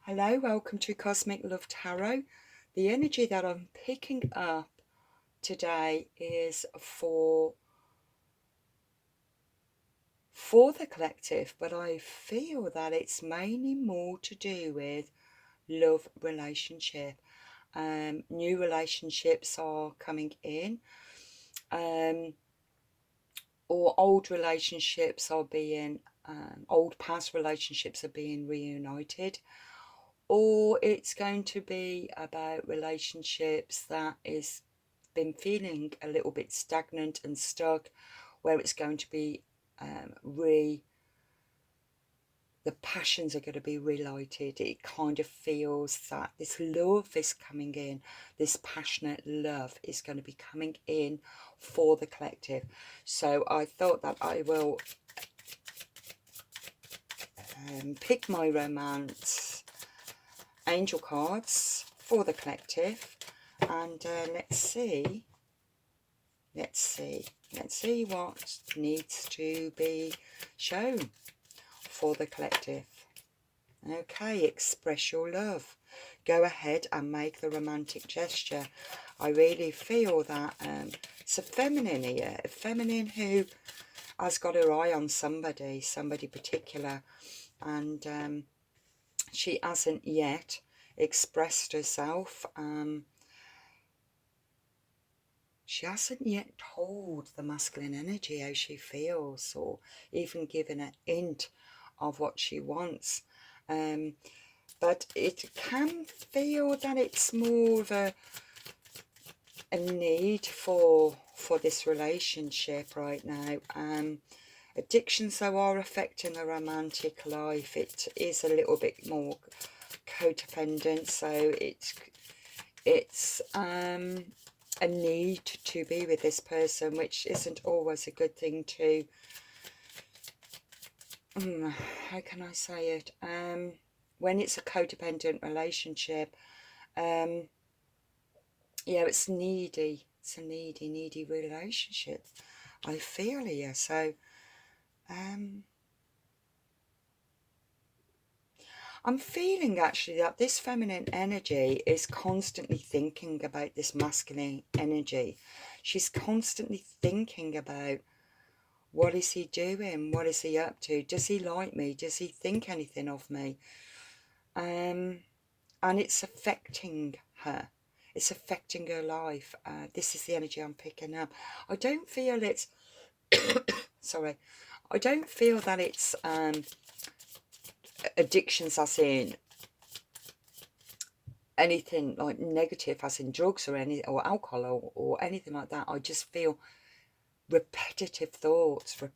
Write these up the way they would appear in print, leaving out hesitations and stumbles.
Hello, welcome to Cosmic Love Tarot. The energy that I'm picking up today is for the collective, but I feel that it's mainly more to do with love relationship. New relationships are coming in, or old relationships are being, old past relationships are being reunited. Or it's going to be about relationships that is been feeling a little bit stagnant and stuck, where it's going to be the passions are going to be relighted. It kind of feels that this love is coming in, this passionate love is going to be coming in for the collective. So I thought that I will pick my romance angel cards for the collective, and let's see what needs to be shown for the collective. Okay, express your love. Go ahead and make the romantic gesture. I really feel that it's a feminine here, a feminine who has got her eye on somebody particular, and she hasn't yet expressed herself. She hasn't yet told the masculine energy how she feels, or even given a hint of what she wants. But it can feel that it's more of a need for this relationship right now. Addictions, though, are affecting the romantic life. It is a little bit more codependent, so it's a need to be with this person, which isn't always a good thing to, how can I say it, when it's a codependent relationship, yeah, it's needy, it's a needy relationship, I feel here. So I'm feeling actually that this feminine energy is constantly thinking about this masculine energy. She's constantly thinking about, what is he doing? What is he up to? Does he like me? Does he think anything of me? And it's affecting her. It's affecting her life. This is the energy I'm picking up. I don't feel it's... sorry. I don't feel that it's addictions as in anything like negative, as in drugs or alcohol or anything like that. I just feel repetitive thoughts that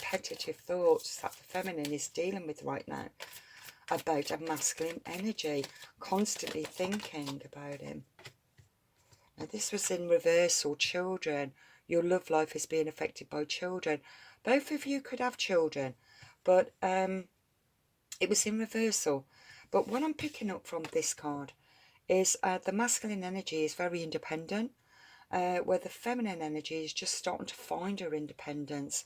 the feminine is dealing with right now, about a masculine energy, constantly thinking about him. Now this was in reversal. Children, your love life is being affected by children. Both of you could have children, but it was in reversal. But what I'm picking up from this card is the masculine energy is very independent, where the feminine energy is just starting to find her independence.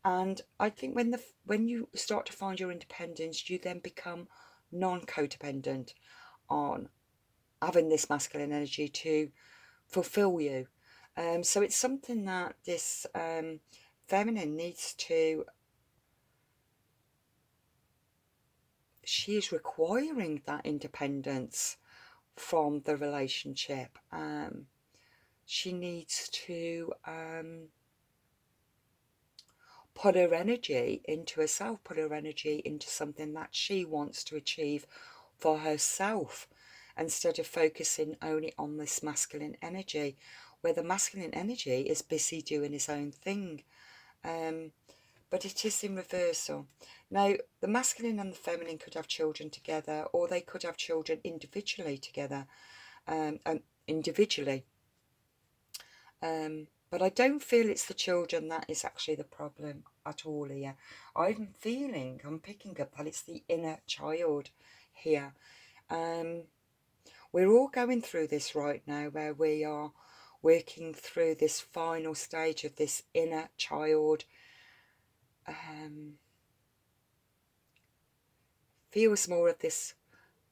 And I think when you start to find your independence, you then become non-codependent on having this masculine energy to fulfill you. So it's something that this feminine needs to... she is requiring that independence from the relationship. She needs to put her energy into herself, put her energy into something that she wants to achieve for herself, instead of focusing only on this masculine energy, where the masculine energy is busy doing his own thing. But it is in reversal. Now, the masculine and the feminine could have children together, or they could have children individually together, individually. But I don't feel it's the children that is actually the problem at all here. I'm picking up that it's the inner child here. We're all going through this right now, where we are working through this final stage of this inner child. Feels more of this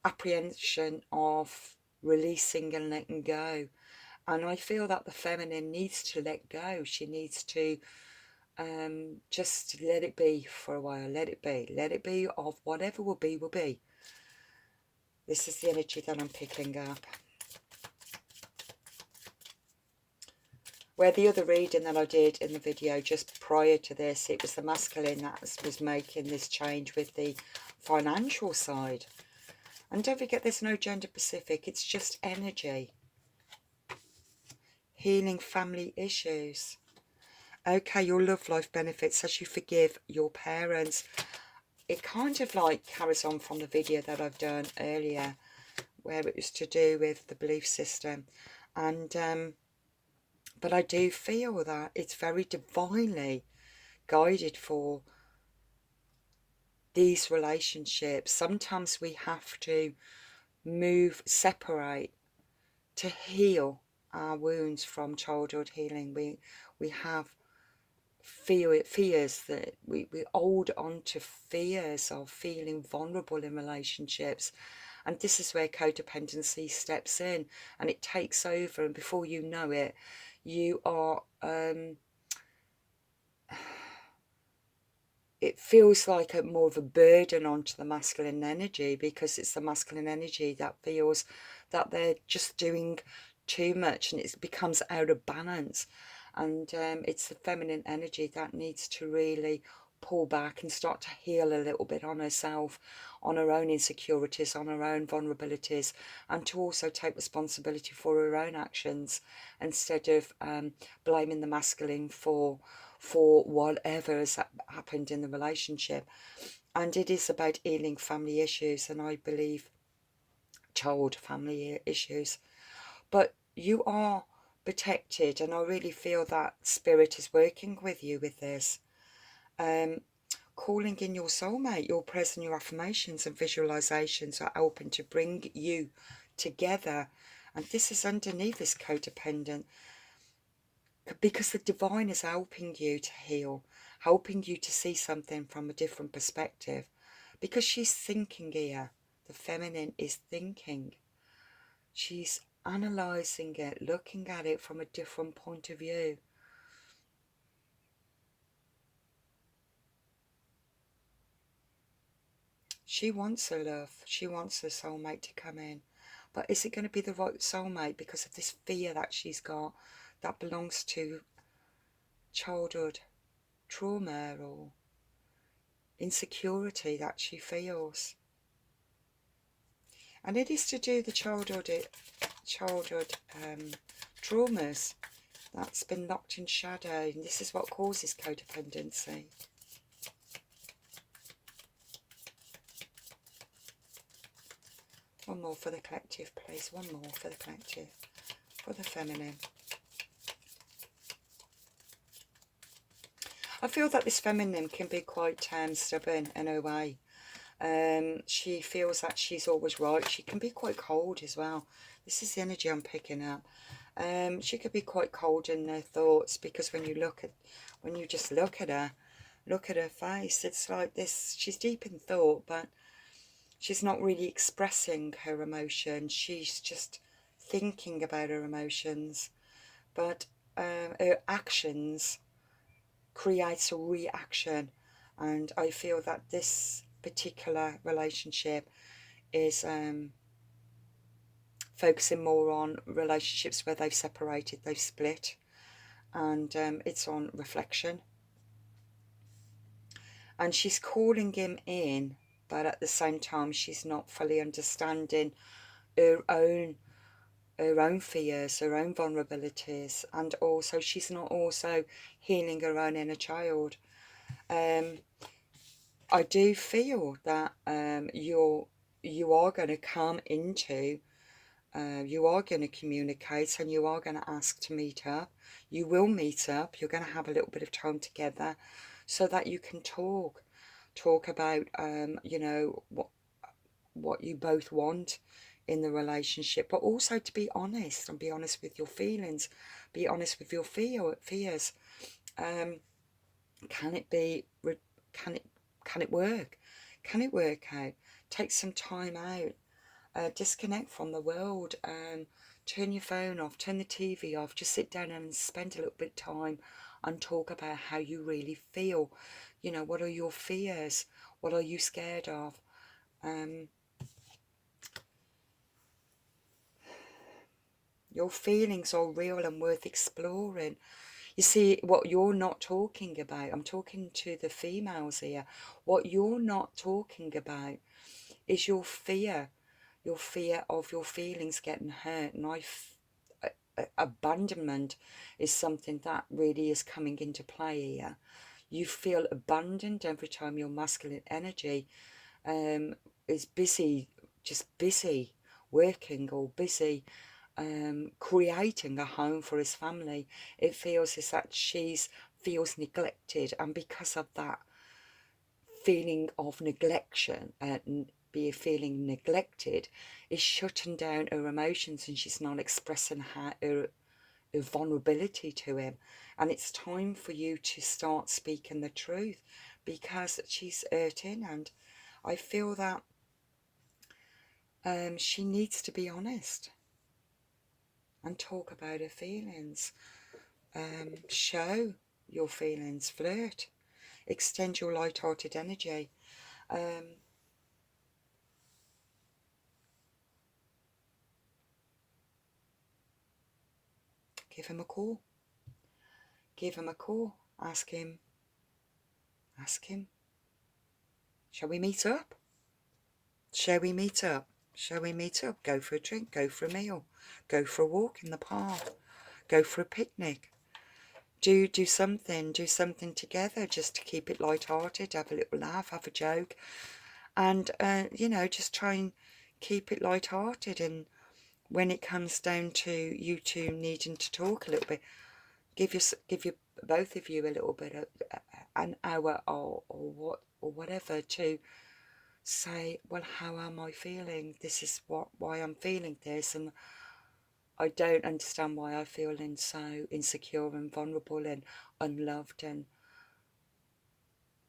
apprehension of releasing and letting go. And I feel that the feminine needs to let go. She needs to just let it be for a while. Let it be. Let it be of whatever will be, will be. This is the energy that I'm picking up. Where the other reading that I did in the video just prior to this, it was the masculine that was making this change with the financial side. And don't forget, there's no gender specific. It's just energy. Healing family issues. Okay, your love life benefits as you forgive your parents. It kind of like carries on from the video that I've done earlier, where it was to do with the belief system. And but I do feel that it's very divinely guided for these relationships. Sometimes we have to separate to heal our wounds from childhood healing. We have fears that we hold on to, fears of feeling vulnerable in relationships. And this is where codependency steps in and it takes over, and before you know it, you are it feels like more of a burden onto the masculine energy, because it's the masculine energy that feels that they're just doing too much and it becomes out of balance. And it's the feminine energy that needs to really pull back and start to heal a little bit on herself, on her own insecurities, on her own vulnerabilities, and to also take responsibility for her own actions instead of blaming the masculine for whatever has happened in the relationship. And it is about healing family issues, and I believe child family issues. But you are protected, and I really feel that spirit is working with you with this. Calling in your soulmate, your present, your affirmations and visualizations are open to bring you together. And this is underneath this codependent, because the divine is helping you to heal, helping you to see something from a different perspective, because she's thinking here. The feminine is thinking. She's analysing it, looking at it from a different point of view. She wants her love. She wants her soulmate to come in. But is it going to be the right soulmate because of this fear that she's got that belongs to childhood trauma or insecurity that she feels? And it is to do the childhood traumas that's been locked in shadow, and this is what causes codependency. One more for the collective, please. One more for the collective, for the feminine. I feel that this feminine can be quite stubborn in a way. She feels that she's always right. She can be quite cold as well. This is the energy I'm picking up. She could be quite cold in her thoughts, because when you just look at her face, it's like this. She's deep in thought, but she's not really expressing her emotions. She's just thinking about her emotions, but her actions creates a reaction. And I feel that this particular relationship is focusing more on relationships where they've separated, they've split, and it's on reflection. And she's calling him in, but at the same time she's not fully understanding her own fears, her own vulnerabilities, and also she's not also healing her own inner child. I do feel that you are going to come into, you are going to communicate, and you are going to ask to meet up. You will meet up. You're going to have a little bit of time together so that you can talk about, you know, what you both want in the relationship, but also to be honest, and be honest with your feelings, be honest with your fears. Can it work? Can it work out? Take some time out disconnect from the world and turn your phone off, turn the TV off, just sit down and spend a little bit of time and talk about how you really feel. You know, what are your fears? What are you scared of? Your feelings are real and worth exploring. You see, what you're not talking about, I'm talking to the females here, what you're not talking about is your fear of your feelings getting hurt. And abandonment is something that really is coming into play here. You feel abandoned every time your masculine energy is busy, just busy working or busy creating a home for his family. It feels as that feels neglected, and because of that feeling of neglection and feeling neglected is shutting down her emotions, and she's not expressing her vulnerability to him. And it's time for you to start speaking the truth, because she's hurting, and I feel that she needs to be honest and talk about her feelings. Show your feelings, flirt, extend your light-hearted energy. Give him a call. Give him a call. Ask him. Shall we meet up? Shall we meet up? Shall we meet up? Go for a drink, go for a meal, go for a walk in the park, go for a picnic. Do something together just to keep it light-hearted, have a little laugh, have a joke, and, you know, just try and keep it light-hearted. And when it comes down to you two needing to talk a little bit, give you both of you a little bit of an hour or whatever to say, well, how am I feeling? This is why I'm feeling this, and I don't understand why I feel so insecure and vulnerable and unloved, and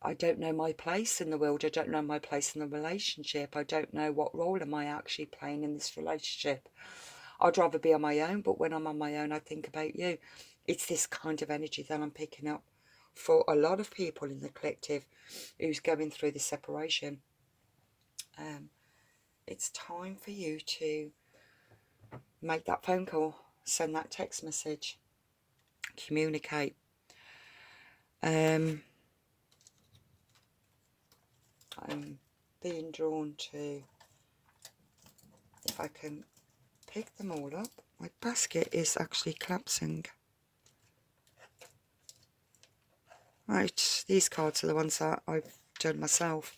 I don't know my place in the world. I don't know my place in the relationship. I don't know what role am I actually playing in this relationship. I'd rather be on my own, but when I'm on my own, I think about you. It's this kind of energy that I'm picking up for a lot of people in the collective who's going through this separation. It's time for you to make that phone call, send that text message, communicate. I'm being drawn to, if I can pick them all up. My basket is actually collapsing. Right, these cards are the ones that I've done myself.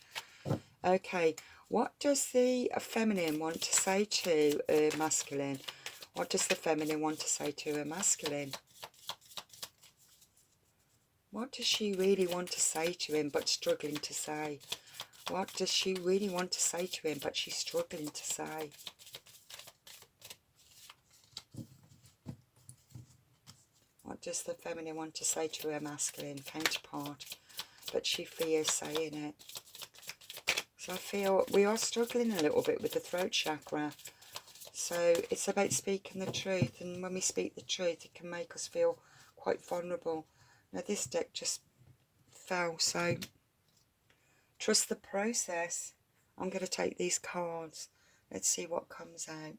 Okay, what does the feminine want to say to a masculine? What does the feminine want to say to a masculine? What does she really want to say to him but struggling to say? What does she really want to say to him but she's struggling to say? What does the feminine want to say to her masculine counterpart but she fears saying it? So I feel we are struggling a little bit with the throat chakra. So it's about speaking the truth, and when we speak the truth, it can make us feel quite vulnerable. Now this deck just fell, so trust the process. I'm going to take these cards. Let's see what comes out.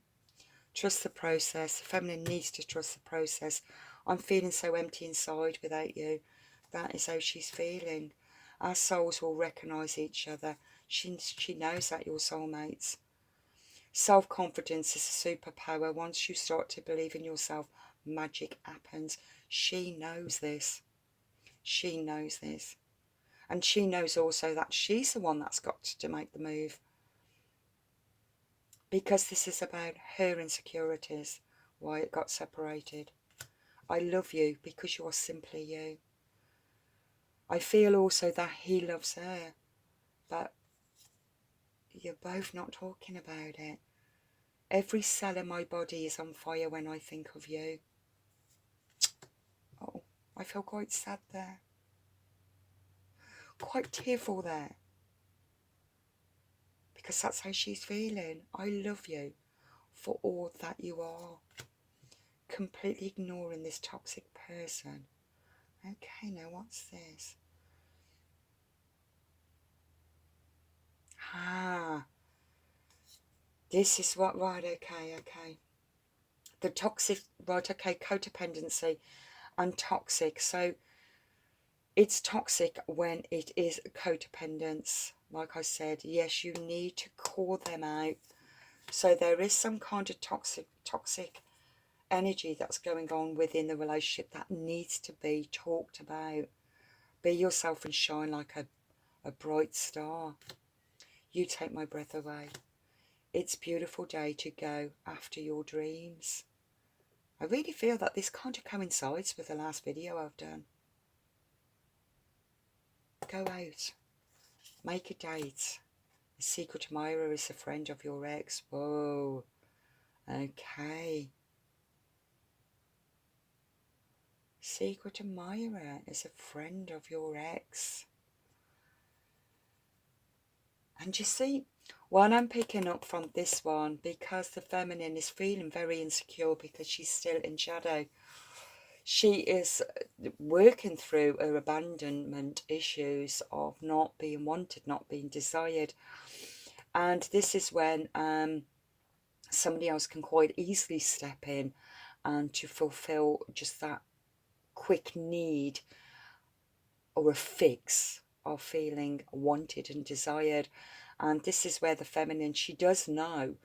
Trust the process. The feminine needs to trust the process. I'm feeling so empty inside without you. That is how she's feeling. Our souls will recognise each other. She knows that you're soulmates. Self-confidence is a superpower. Once you start to believe in yourself, magic happens. She knows this. She knows this. And she knows also that she's the one that's got to make the move. Because this is about her insecurities, why it got separated. I love you because you are simply you. I feel also that he loves her, but you're both not talking about it. Every cell in my body is on fire when I think of you. Oh, I feel quite sad there. Quite tearful there. because that's how she's feeling. I love you for all that you are. Completely ignoring this toxic person. Okay, now what's this? Ah, this is what, right, okay. The toxic, right, okay, codependency and toxic. So it's toxic when it is codependence. Like I said, yes, you need to call them out. So there is some kind of toxic energy that's going on within the relationship that needs to be talked about. Be yourself and shine like a bright star. You take my breath away. It's a beautiful day to go after your dreams. I really feel that this kind of coincides with the last video I've done. Go out. Make a date. The secret admirer is a friend of your ex. Whoa. Okay. Secret admirer is a friend of your ex. And you see, what I'm picking up from this one, because the feminine is feeling very insecure because she's still in shadow. She is working through her abandonment issues of not being wanted, not being desired. And this is when somebody else can quite easily step in and to fulfill just that quick need or a fix of feeling wanted and desired. And this is where the feminine, she does know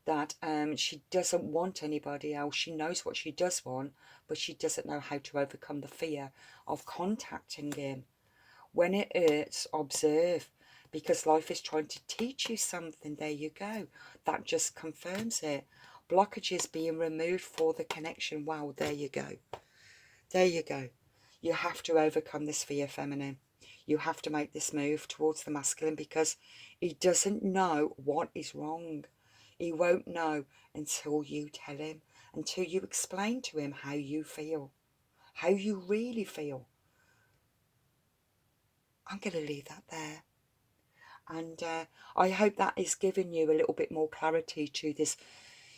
that she doesn't want anybody else. She knows what she does want, but she doesn't know how to overcome the fear of contacting him. When it hurts, observe, because life is trying to teach you something. There you go. That just confirms it. Blockages being removed for the connection. Wow, there you go. There you go. You have to overcome this fear, feminine. You have to make this move towards the masculine because he doesn't know what is wrong. He won't know until you tell him, until you explain to him how you feel, how you really feel. I'm going to leave that there. And I hope that is giving you a little bit more clarity to this.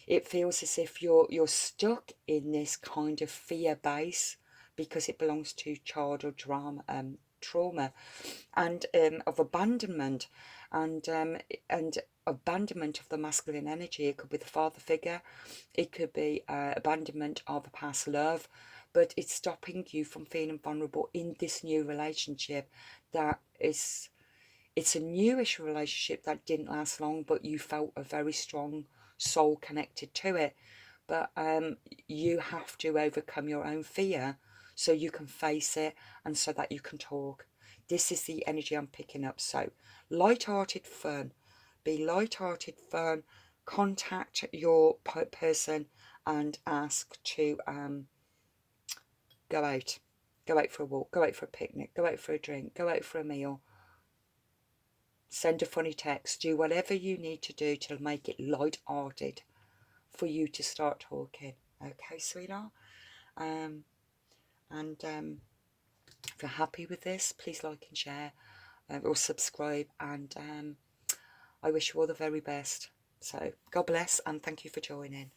It feels as if you're stuck in this kind of fear base because it belongs to childhood trauma and of abandonment and abandonment of the masculine energy. It could be the father figure, it could be abandonment of a past love, but it's stopping you from feeling vulnerable in this new relationship that is, it's a newish relationship that didn't last long, but you felt a very strong soul connected to it. But you have to overcome your own fear so you can face it and so that you can talk. This is the energy I'm picking up. So light-hearted fun. Be light-hearted fun. Contact your person and ask to go out. Go out for a walk. Go out for a picnic. Go out for a drink. Go out for a meal. Send a funny text. Do whatever you need to do to make it light-hearted for you to start talking. Okay, sweetheart? And if you're happy with this, please like and share or subscribe. And I wish you all the very best. So God bless and thank you for joining.